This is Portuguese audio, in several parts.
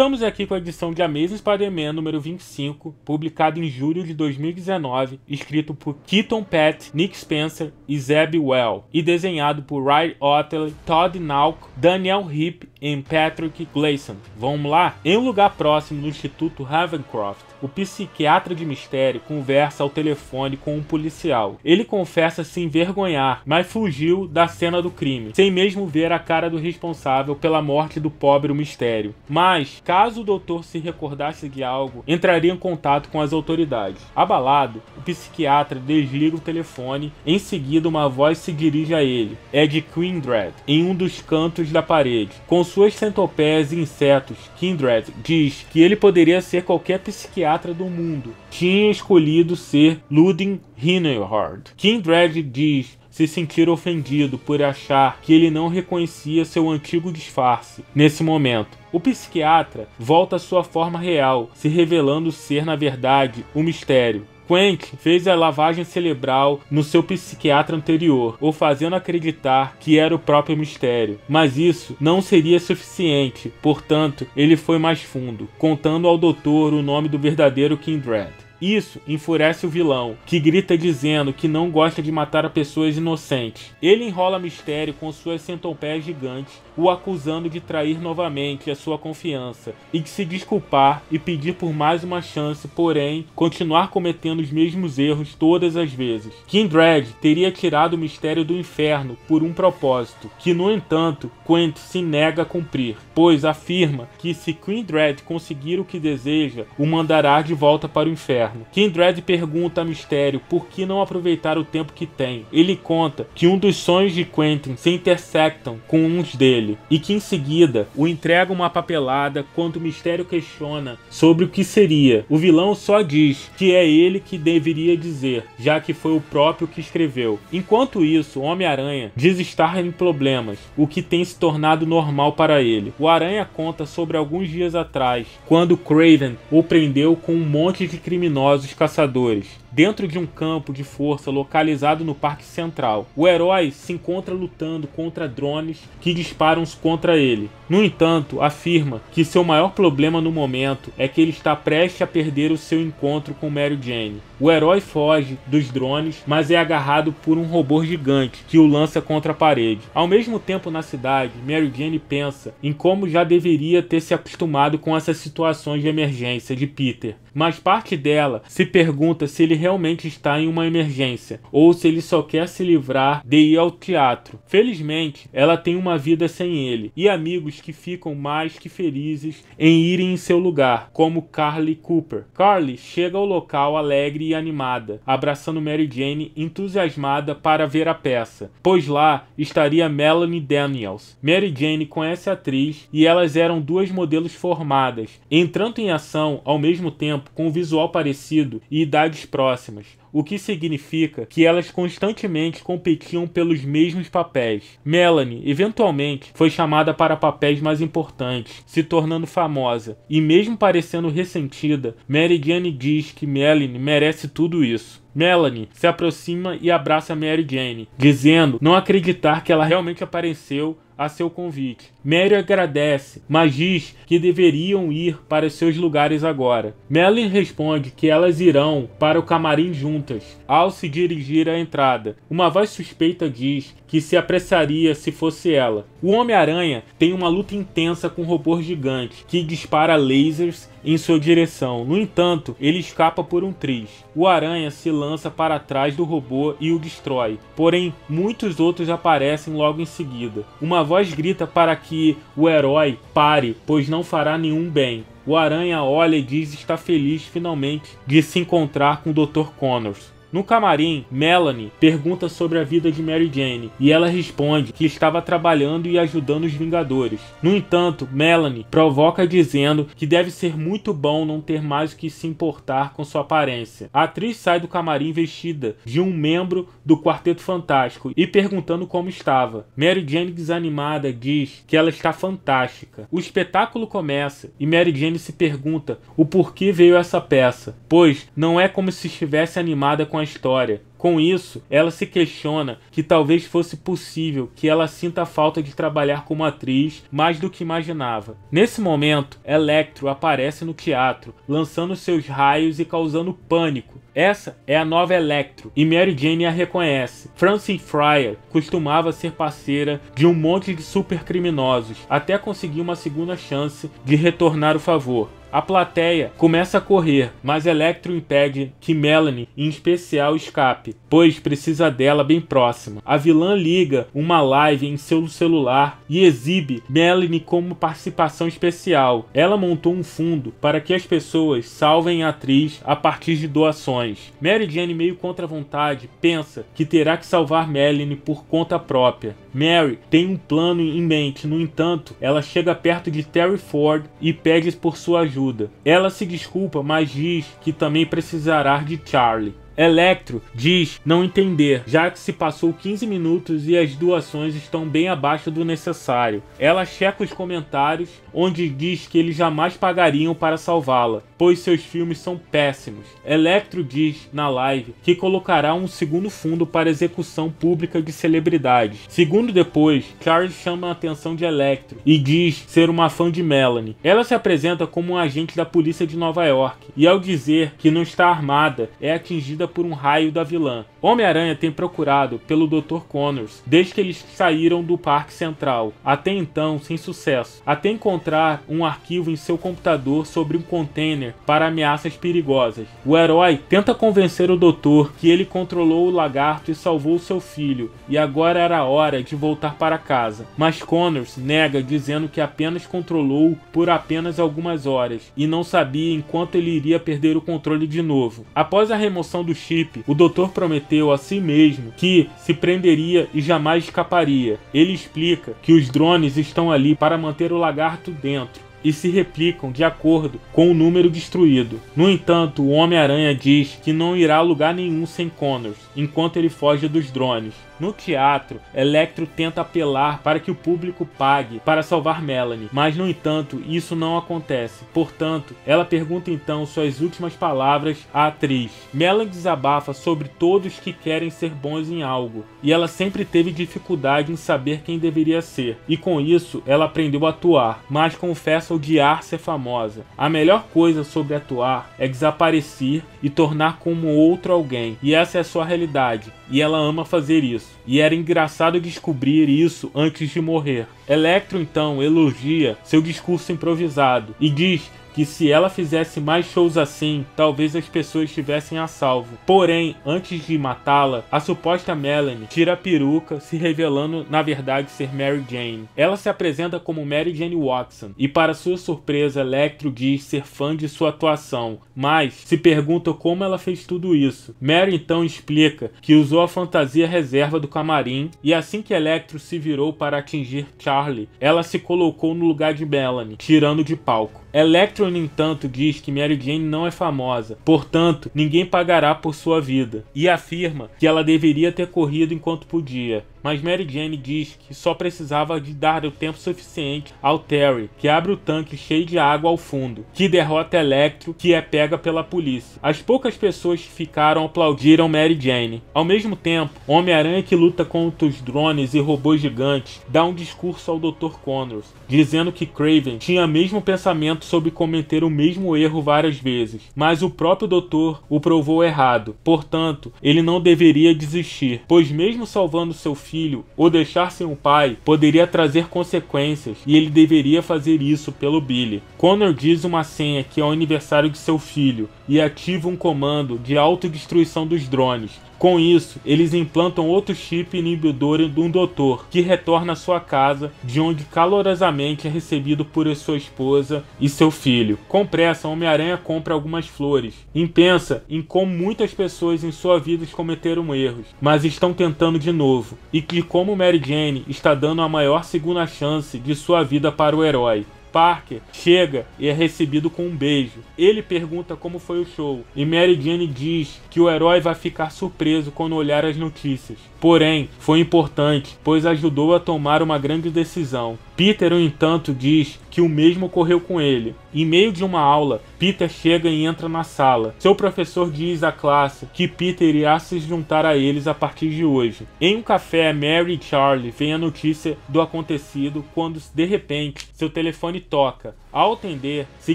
Estamos aqui com a edição de Amazing Spider-Man número 25, publicado em julho de 2019, escrito por Keaton Patt, Nick Spencer e Zeb Well, e desenhado por Ray Ottley, Todd Nauck, Daniel Heap e Patrick Gleason. Vamos lá? Em um lugar próximo no Instituto Ravencroft, o psiquiatra de mistério conversa ao telefone com um policial. Ele confessa se envergonhar, mas fugiu da cena do crime, sem mesmo ver a cara do responsável pela morte do pobre mistério. Mas, caso o doutor se recordasse de algo, entraria em contato com as autoridades. Abalado, o psiquiatra desliga o telefone. Em seguida, uma voz se dirige a ele. É de Kindred, em um dos cantos da parede. Com suas centopeias e insetos, Kindred diz que ele poderia ser qualquer psiquiatra do mundo. Tinha escolhido ser Ludwig Hinelhard. Kindred diz se sentir ofendido por achar que ele não reconhecia seu antigo disfarce. Nesse momento, o psiquiatra volta à sua forma real, se revelando ser, na verdade, o mistério. Quentin fez a lavagem cerebral no seu psiquiatra anterior, o fazendo acreditar que era o próprio mistério. Mas isso não seria suficiente, portanto, ele foi mais fundo, contando ao doutor o nome do verdadeiro Kindred. Isso enfurece o vilão, que grita dizendo que não gosta de matar pessoas inocentes. Ele enrola Mistério com suas centopeias gigantes, o acusando de trair novamente a sua confiança, e de se desculpar e pedir por mais uma chance, porém, continuar cometendo os mesmos erros todas as vezes. Kindred teria tirado o Mistério do inferno por um propósito, que no entanto, Quentin se nega a cumprir, pois afirma que se Kindred conseguir o que deseja, o mandará de volta para o inferno. Kindred pergunta a Mistério por que não aproveitar o tempo que tem. Ele conta que um dos sonhos de Quentin se intersectam com uns dele, e que em seguida o entrega uma papelada quando o Mistério questiona sobre o que seria. O vilão só diz que é ele que deveria dizer, já que foi o próprio que escreveu. Enquanto isso, o Homem-Aranha diz estar em problemas, o que tem se tornado normal para ele. O Aranha conta sobre alguns dias atrás, quando Kraven o prendeu com um monte de criminosos caçadores dentro de um campo de força localizado no Parque Central. O herói se encontra lutando contra drones que disparam contra ele. No entanto, afirma que seu maior problema no momento é que ele está prestes a perder o seu encontro com Mary Jane. O herói foge dos drones, mas é agarrado por um robô gigante que o lança contra a parede. Ao mesmo tempo, na cidade, Mary Jane pensa em como já deveria ter se acostumado com essas situações de emergência de Peter, mas parte dela se pergunta se ele realmente está em uma emergência, ou se ele só quer se livrar de ir ao teatro. Felizmente, ela tem uma vida sem ele, e amigos que ficam mais que felizes em irem em seu lugar, como Carly Cooper. Carly chega ao local alegre e animada, abraçando Mary Jane entusiasmada para ver a peça, pois lá estaria Melanie Daniels. Mary Jane conhece a atriz e elas eram duas modelos formadas, entrando em ação ao mesmo tempo com visual parecido e idades próximas, o que significa que elas constantemente competiam pelos mesmos papéis. Melanie, eventualmente, foi chamada para papéis mais importantes, se tornando famosa, e mesmo parecendo ressentida, Mary Jane diz que Melanie merece tudo isso. Melanie se aproxima e abraça Mary Jane, dizendo não acreditar que ela realmente apareceu a seu convite. Mary agradece, mas diz que deveriam ir para seus lugares agora. Melanie responde que elas irão para o camarim juntas. Ao se dirigir à entrada, uma voz suspeita diz que se apressaria se fosse ela. O Homem-Aranha tem uma luta intensa com um robô gigante que dispara lasers em sua direção. No entanto, ele escapa por um triz. O Aranha se lança para trás do robô e o destrói. Porém, muitos outros aparecem logo em seguida. Uma voz grita para que o herói pare, pois não fará nenhum bem. O Aranha olha e diz estar feliz finalmente de se encontrar com o Dr. Connors. No camarim, Melanie pergunta sobre a vida de Mary Jane e ela responde que estava trabalhando e ajudando os Vingadores. No entanto, Melanie provoca dizendo que deve ser muito bom não ter mais o que se importar com sua aparência. A atriz sai do camarim vestida de um membro do Quarteto Fantástico e perguntando como estava. Mary Jane, desanimada, diz que ela está fantástica. O espetáculo começa e Mary Jane se pergunta o porquê veio essa peça, pois não é como se estivesse animada com a história. Com isso, ela se questiona que talvez fosse possível que ela sinta a falta de trabalhar como atriz mais do que imaginava. Nesse momento, Electro aparece no teatro, lançando seus raios e causando pânico. Essa é a nova Electro, e Mary Jane a reconhece. Francine Fryer costumava ser parceira de um monte de supercriminosos, até conseguir uma segunda chance de retornar o favor. A plateia começa a correr, mas Electro impede que Melanie, em especial, escape, pois precisa dela bem próxima. A vilã liga uma live em seu celular e exibe Melanie como participação especial. Ela montou um fundo para que as pessoas salvem a atriz a partir de doações. Mary Jane, meio contra a vontade, pensa que terá que salvar Melanie por conta própria. Mary tem um plano em mente, no entanto, ela chega perto de Terry Ford e pede por sua ajuda. Ela se desculpa, mas diz que também precisará de Charlie. Electro diz não entender, já que se passou 15 minutos e as doações estão bem abaixo do necessário. Ela checa os comentários, onde diz que eles jamais pagariam para salvá-la, pois seus filmes são péssimos. Electro diz na live que colocará um segundo fundo para execução pública de celebridades. Segundo depois, Charles chama a atenção de Electro e diz ser uma fã de Melanie. Ela se apresenta como um agente da polícia de Nova York e, ao dizer que não está armada, é atingida por um raio da vilã. Homem-Aranha tem procurado pelo Dr. Connors desde que eles saíram do Parque Central, até então sem sucesso, até encontrar um arquivo em seu computador sobre um container para ameaças perigosas. O herói tenta convencer o doutor que ele controlou o lagarto e salvou seu filho, e agora era a hora de voltar para casa. Mas Connors nega, dizendo que apenas controlou por apenas algumas horas, e não sabia enquanto ele iria perder o controle de novo. Após a remoção do chip, o doutor prometeu a si mesmo que se prenderia e jamais escaparia. Ele explica que os drones estão ali para manter o lagarto dentro e se replicam de acordo com o número destruído. No entanto, o Homem-Aranha diz que não irá a lugar nenhum sem Connors, enquanto ele foge dos drones. No teatro, Electro tenta apelar para que o público pague para salvar Melanie, mas no entanto isso não acontece. Portanto, ela pergunta então suas últimas palavras à atriz. Melanie desabafa sobre todos que querem ser bons em algo, e ela sempre teve dificuldade em saber quem deveria ser, e com isso ela aprendeu a atuar, mas confessa odiar ser famosa. A melhor coisa sobre atuar é desaparecer e tornar como outro alguém, e essa é a sua realidade, e ela ama fazer isso. E era engraçado descobrir isso antes de morrer. Electro então elogia seu discurso improvisado e diz que se ela fizesse mais shows assim, talvez as pessoas estivessem a salvo. Porém, antes de matá-la, a suposta Melanie tira a peruca, se revelando na verdade ser Mary Jane. Ela se apresenta como Mary Jane Watson e, para sua surpresa, Electro diz ser fã de sua atuação, mas se pergunta como ela fez tudo isso. Mary então explica que usou a fantasia reserva do camarim, e assim que Electro se virou para atingir Charlie, ela se colocou no lugar de Melanie, tirando de palco. Electro, no entanto, diz que Mary Jane não é famosa, portanto, ninguém pagará por sua vida, e afirma que ela deveria ter corrido enquanto podia. Mas Mary Jane diz que só precisava de dar o tempo suficiente ao Terry, que abre o tanque cheio de água ao fundo, que derrota Electro, que é pega pela polícia. As poucas pessoas que ficaram aplaudiram Mary Jane. Ao mesmo tempo, Homem-Aranha, que luta contra os drones e robôs gigantes, dá um discurso ao Dr. Connors, dizendo que Kraven tinha o mesmo pensamento sobre cometer o mesmo erro várias vezes, mas o próprio doutor o provou errado. Portanto, ele não deveria desistir, pois mesmo salvando seu filho ou deixar sem um pai poderia trazer consequências, e ele deveria fazer isso pelo Billy. Connor diz uma senha que é o aniversário de seu filho e ativa um comando de autodestruição dos drones. Com isso, eles implantam outro chip inibidor de um doutor, que retorna à sua casa, de onde calorosamente é recebido por sua esposa e seu filho. Com pressa, Homem-Aranha compra algumas flores e pensa em como muitas pessoas em sua vida cometeram erros, mas estão tentando de novo, e que como Mary Jane está dando a maior segunda chance de sua vida para o herói. Parker chega e é recebido com um beijo. Ele pergunta como foi o show, e Mary Jane diz que o herói vai ficar surpreso quando olhar as notícias. Porém, foi importante, pois ajudou a tomar uma grande decisão. Peter, no entanto, diz que o mesmo ocorreu com ele. Em meio de uma aula, Peter chega e entra na sala. Seu professor diz à classe que Peter irá se juntar a eles a partir de hoje. Em um café, Mary e Charlie veem a notícia do acontecido quando, de repente, seu telefone toca. Ao atender, se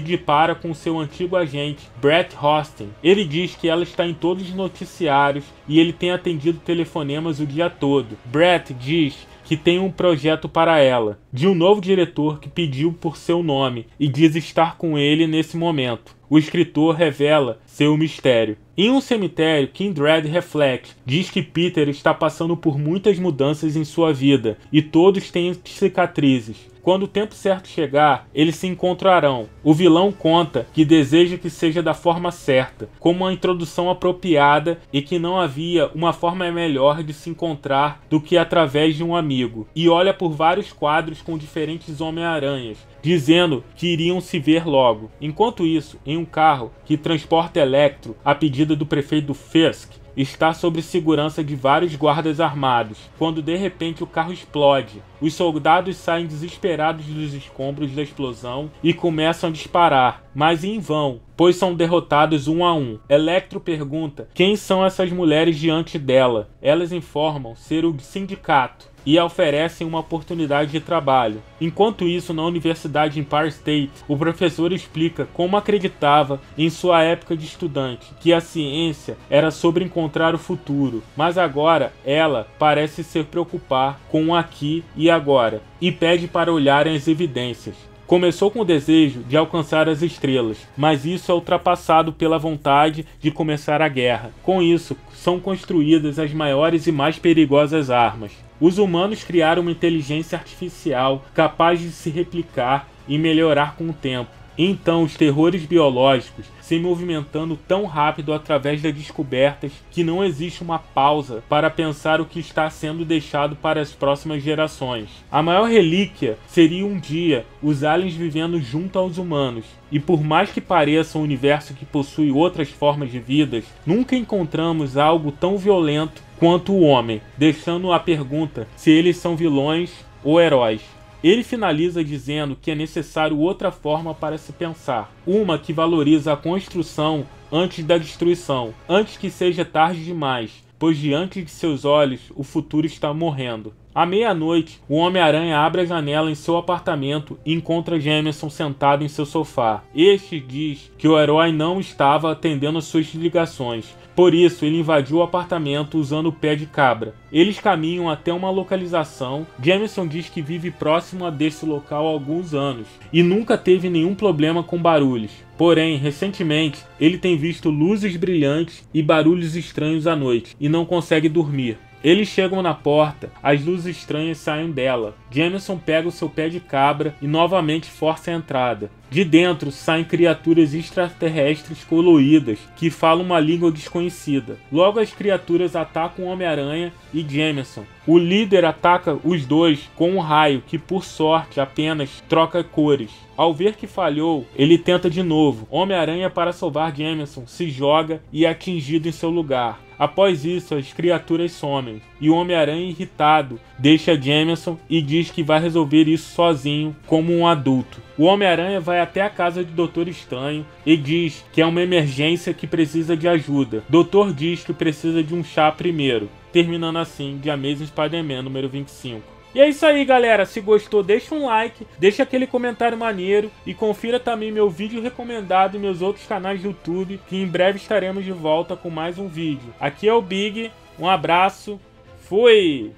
depara com seu antigo agente, Brett Hostin. Ele diz que ela está em todos os noticiários e ele tem atendido telefonemas o dia todo. Brett diz que tem um projeto para ela, de um novo diretor que pediu por seu nome e diz estar com ele nesse momento. O escritor revela seu mistério. Em um cemitério, Kindred reflete, diz que Peter está passando por muitas mudanças em sua vida e todos têm cicatrizes. Quando o tempo certo chegar, eles se encontrarão. O vilão conta que deseja que seja da forma certa, como uma introdução apropriada e que não havia uma forma melhor de se encontrar do que através de um amigo. E olha por vários quadros com diferentes Homem-Aranhas, dizendo que iriam se ver logo. Enquanto isso, em um carro que transporta Electro, a pedido do prefeito Fisk, está sob segurança de vários guardas armados, quando de repente o carro explode. Os soldados saem desesperados dos escombros da explosão e começam a disparar, mas em vão, pois são derrotados um a um. Electro pergunta quem são essas mulheres diante dela. Elas informam ser o sindicato e oferecem uma oportunidade de trabalho. Enquanto isso, na Universidade Empire State, o professor explica como acreditava em sua época de estudante, que a ciência era sobre encontrar o futuro, mas agora ela parece se preocupar com o aqui e agora, e pede para olharem as evidências. Começou com o desejo de alcançar as estrelas, mas isso é ultrapassado pela vontade de começar a guerra. Com isso, são construídas as maiores e mais perigosas armas. Os humanos criaram uma inteligência artificial capaz de se replicar e melhorar com o tempo. Então, os terrores biológicos se movimentando tão rápido através das descobertas que não existe uma pausa para pensar o que está sendo deixado para as próximas gerações. A maior relíquia seria um dia os aliens vivendo junto aos humanos. E por mais que pareça um universo que possui outras formas de vidas, nunca encontramos algo tão violento quanto o homem, deixando a pergunta se eles são vilões ou heróis. Ele finaliza dizendo que é necessário outra forma para se pensar, uma que valoriza a construção antes da destruição, antes que seja tarde demais, pois diante de seus olhos o futuro está morrendo. À meia-noite, o Homem-Aranha abre a janela em seu apartamento e encontra Jameson sentado em seu sofá. Este diz que o herói não estava atendendo suas ligações, por isso ele invadiu o apartamento usando o pé de cabra. Eles caminham até uma localização. Jameson diz que vive próximo a desse local há alguns anos e nunca teve nenhum problema com barulhos. Porém, recentemente, ele tem visto luzes brilhantes e barulhos estranhos à noite e não consegue dormir. Eles chegam na porta, as luzes estranhas saem dela. Jameson pega o seu pé de cabra e novamente força a entrada. De dentro saem criaturas extraterrestres coloridas que falam uma língua desconhecida. Logo as criaturas atacam o Homem-Aranha e Jameson. O líder ataca os dois com um raio que, por sorte, apenas troca cores. Ao ver que falhou, ele tenta de novo. Homem-Aranha, para salvar Jameson, se joga e é atingido em seu lugar. Após isso, as criaturas somem, e o Homem-Aranha, irritado, deixa Jameson e diz que vai resolver isso sozinho, como um adulto. O Homem-Aranha vai até a casa do Doutor Estranho e diz que é uma emergência que precisa de ajuda. Doutor diz que precisa de um chá primeiro, terminando assim The Amazing Spider-Man número 25. E é isso aí, galera. Se gostou, deixa um like, deixa aquele comentário maneiro e confira também meu vídeo recomendado e meus outros canais do YouTube, que em breve estaremos de volta com mais um vídeo. Aqui é o Big, um abraço, fui!